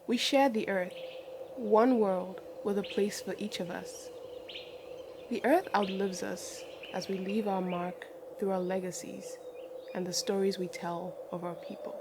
We share the earth, one world with a place for each of us. The earth outlives us as we leave our mark through our legacies and the stories we tell of our people.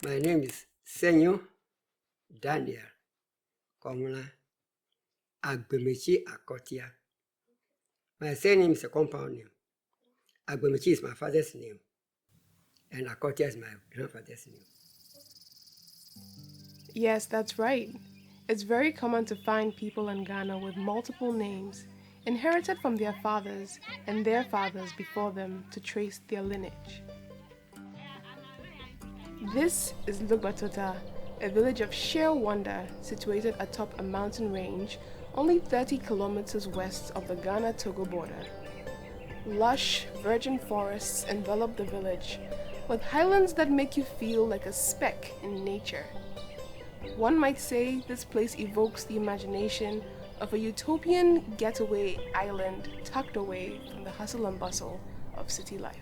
My name is Senyo Daniel Komula Agbemechi Akotia. My surname is a compound name. Agbemechi is my father's name, and Akotia is my grandfather's name. Yes, that's right. It's very common to find people in Ghana with multiple names, inherited from their fathers and their fathers before them to trace their lineage. This is Logba Tota, a village of sheer wonder situated atop a mountain range only 30 kilometers west of the Ghana-Togo border. Lush, virgin forests envelop the village, with highlands that make you feel like a speck in nature. One might say this place evokes the imagination of a utopian getaway island tucked away from the hustle and bustle of city life.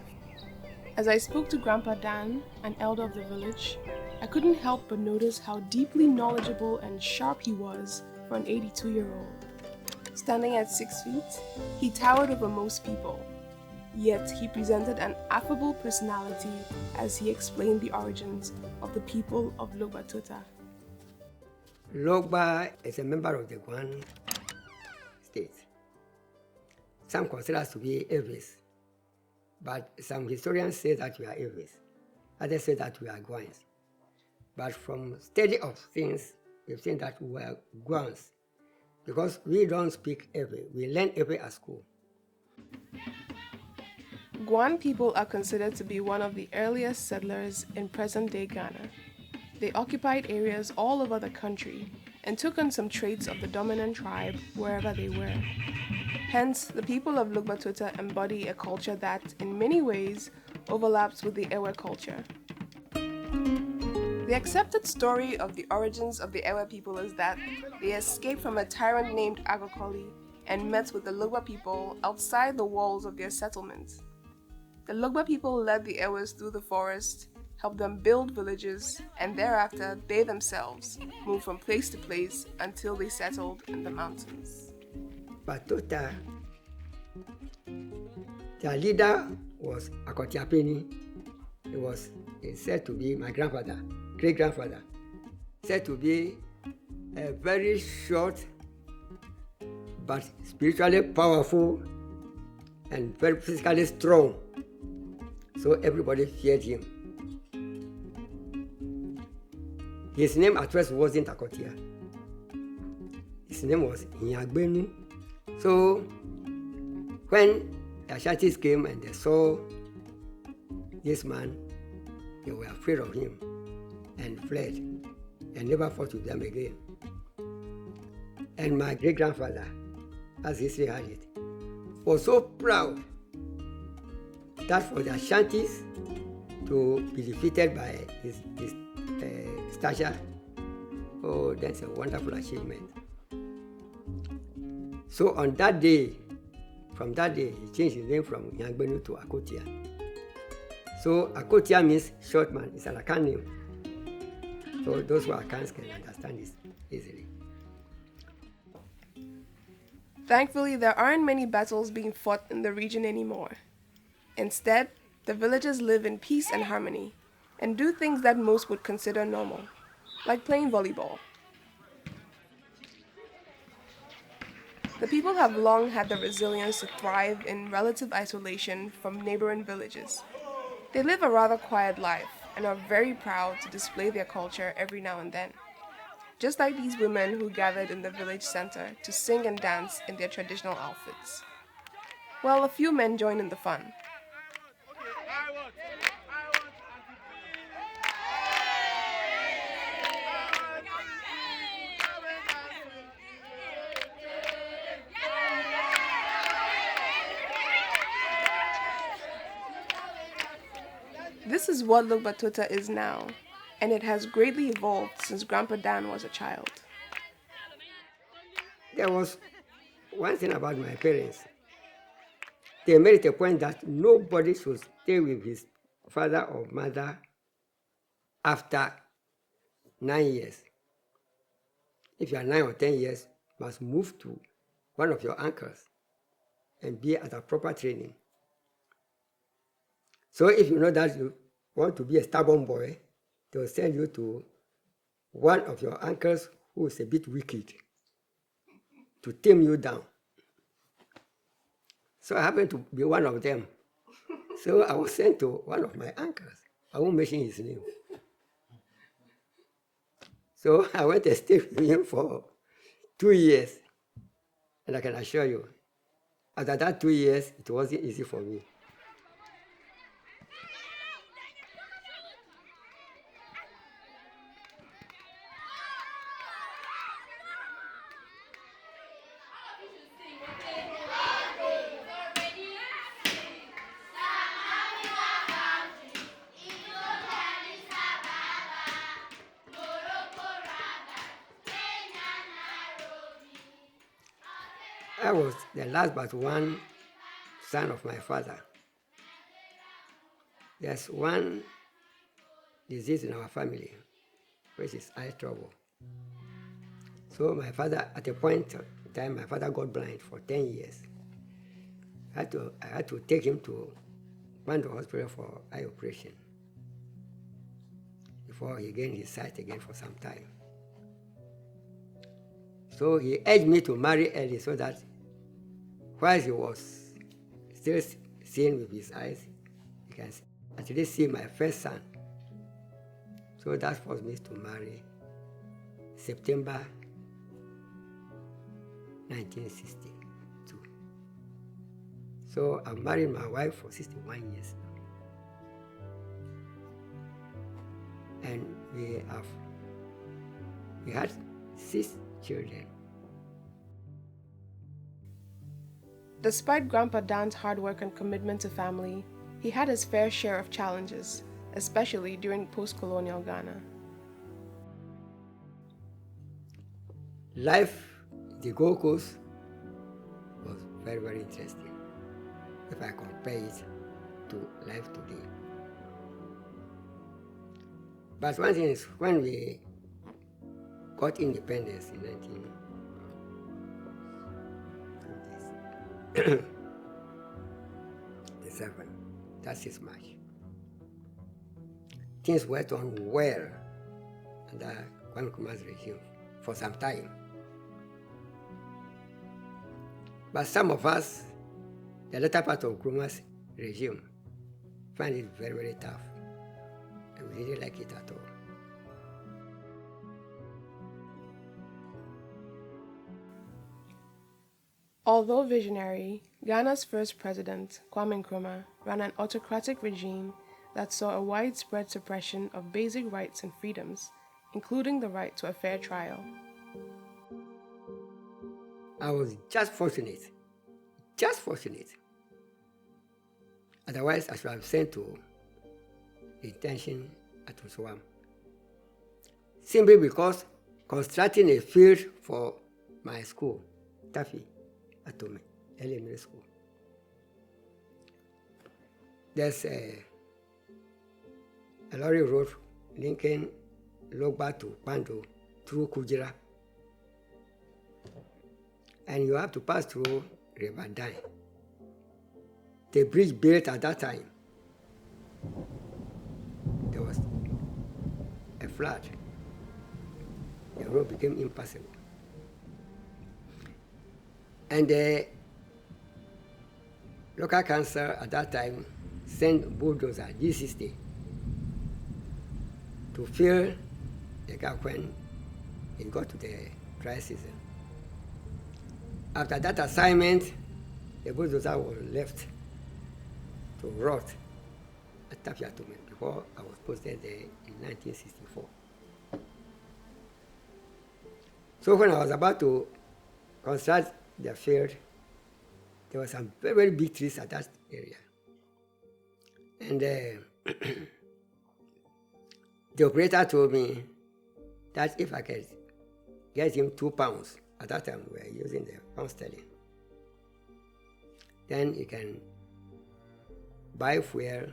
As I spoke to Grandpa Dan, an elder of the village, I couldn't help but notice how deeply knowledgeable and sharp he was for an 82-year-old. Standing at 6 feet, he towered over most people, yet he presented an affable personality as he explained the origins of the people of Logba Tota. Logba is a member of the Guan state. Some consider us to be Aves, but some historians say that we are Aves. Others say that we are Guans. But from study of things, we've seen that we are Guans, because we don't speak Ewe. We learn Ewe at school. Guan people are considered to be one of the earliest settlers in present-day Ghana. They occupied areas all over the country and took on some traits of the dominant tribe wherever they were. Hence, the people of Logba Tota embody a culture that, in many ways, overlaps with the Ewe culture. The accepted story of the origins of the Ewe people is that they escaped from a tyrant named Agokoli and met with the Logba people outside the walls of their settlement. The Logba people led the Ewes through the forest, helped them build villages, and thereafter they themselves moved from place to place until they settled in the mountains. But Tota, their leader was Akotiapeni. He was said to be my grandfather, great-grandfather, said to be a very short but spiritually powerful and very physically strong. So everybody feared him. His name at first wasn't Akotia. His name was Nyagbenu. So when the Ashantis came and they saw this man, they were afraid of him and fled and never fought with them again. And my great-grandfather, as history had it, was so proud that for the Ashantis to be defeated by his stature, oh, that's a wonderful achievement. So on that day, from that day, he changed his name from Nyagbenu to Akotia. So Akotia means short man. It's an Akan name. So those who are Akans can understand this easily. Thankfully, there aren't many battles being fought in the region anymore. Instead, the villagers live in peace and harmony and do things that most would consider normal, like playing volleyball. The people have long had the resilience to thrive in relative isolation from neighboring villages. They live a rather quiet life and are very proud to display their culture every now and then. Just like these women who gathered in the village center to sing and dance in their traditional outfits. Well, a few men join in the fun. This is what Logba Tota is now, and it has greatly evolved since Grandpa Dan was a child. There was one thing about my parents. They made it a point that nobody should stay with his father or mother after 9 years. If you are 9 or 10 years, you must move to one of your uncles and be at a proper training. So if you know that you want to be a stubborn boy, they will send you to one of your uncles who is a bit wicked to tame you down. So I happened to be one of them. So I was sent to one of my uncles. I won't mention his name. So I went and stayed with him for 2 years. And I can assure you, after that 2 years, it wasn't easy for me. I was the last but one son of my father. There's one disease in our family, which is eye trouble. So my father, at a point in time, my father got blind for 10 years. I had to take him to Guan hospital for eye operation before he gained his sight again for some time. So he urged me to marry early so that while he was still seeing with his eyes, he can at least see my first son. So that forced me to marry September 1962. So I've married my wife for 61 years now. And we had 6 children. Despite Grandpa Dan's hard work and commitment to family, he had his fair share of challenges, especially during post-colonial Ghana. Life in the Gold Coast was very, very interesting if I compare it to life today. But one thing is, when we got independence in 1957, that's his March. Things went on well under Guan regime for some time. But some of us, the latter part of Nkrumah's regime, find it very, very tough. And we didn't like it at all. Although visionary, Ghana's first president, Kwame Nkrumah, ran an autocratic regime that saw a widespread suppression of basic rights and freedoms, including the right to a fair trial. I was just fortunate. Just fortunate. Otherwise, I should have sent to detention at Uswam. Simply because constructing a field for my school, Tafi, Atome, elementary school. There's a lorry road linking Logba to Pando through Kujira. And you have to pass through River Dine. The bridge built at that time, there was a flood. The road became impassable. And the local council at that time sent bulldozer G60 to fill the gap when it got to the dry season. After that assignment, the bulldozer was left to rot at Tapiatome before I was posted there in 1964. So when I was about to construct the field, there were some very, very big trees at that area. And the operator told me that if I could get him £2, at that time we were using the pound sterling, then he can buy fuel,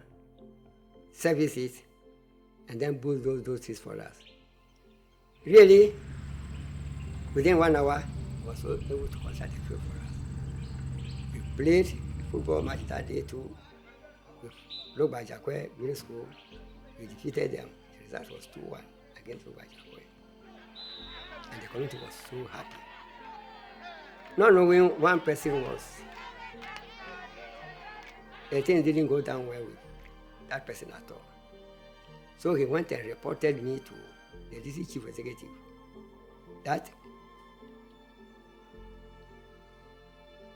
service it, and then build those trees for us. Really, within 1 hour, he was able to construct the field for us. We played football match that day too with Logba Tota Middle School. We defeated them. The result was 2-1 against Logba Tota. And the community was so happy. Not knowing one person was, the thing didn't go down well with that person at all. So he went and reported me to the DC chief executive that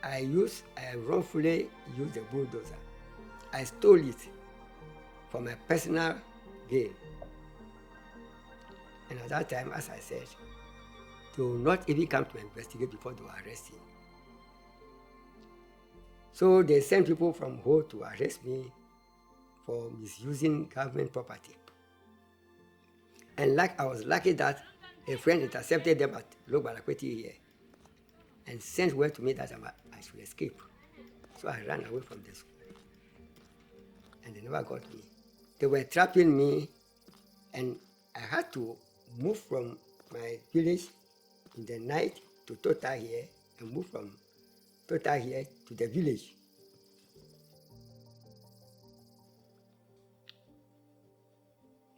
I wrongfully used the bulldozer. I stole it for my personal gain. And at that time, as I said, they will not even come to investigate before they will arrest him. So they sent people from Ho to arrest me for misusing government property. And I was lucky that a friend intercepted them at Logba Tota here and sent word to me that I should escape. So I ran away from the school. And they never got me. They were trapping me, and I had to move from my village in the night to Tota here, and move from Tota here to the village.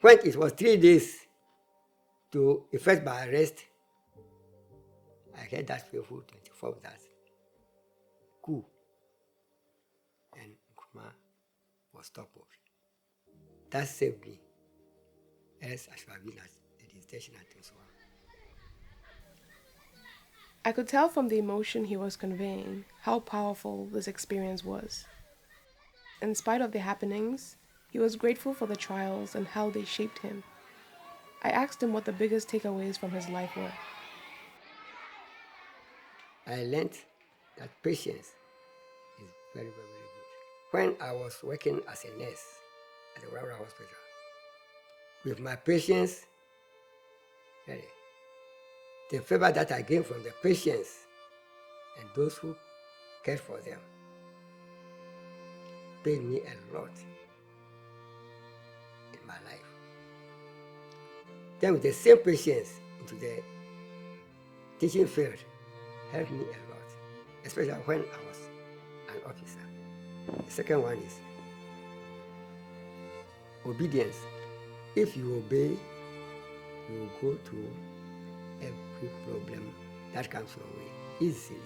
When it was 3 days to effect my arrest, I heard that fearful 24 that coup and Nkrumah was toppled. That saved me, else I should have been at the detention and so on. I could tell from the emotion he was conveying how powerful this experience was. In spite of the happenings, he was grateful for the trials and how they shaped him. I asked him what the biggest takeaways from his life were. I learned that patience is very, very, very good. When I was working as a nurse at the Wara Hospital, with my patients, really, the favor that I gained from the patients and those who cared for them paid me a lot in my life. Then with the same patience into the teaching field helped me a lot, especially when I was an officer. The second one is obedience. If you obey, you will go through every problem that comes your way easily,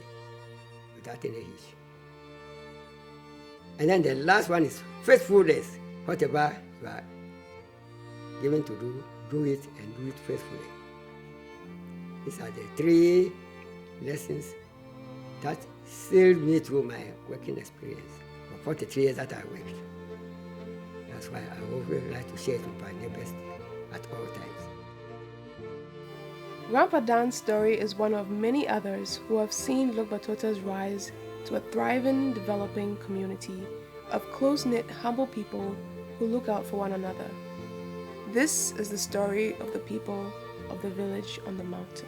without any hitch. And then the last one is faithfulness. Whatever you are given to do it and do it faithfully. These are the 3 lessons that sailed me through my working experience for 43 years that I worked. That's why I always like to share it with my neighbors at all times. Grandpa Dan's story is one of many others who have seen Logba Tota's rise to a thriving, developing community of close-knit, humble people who look out for one another. This is the story of the people of the village on the mountain.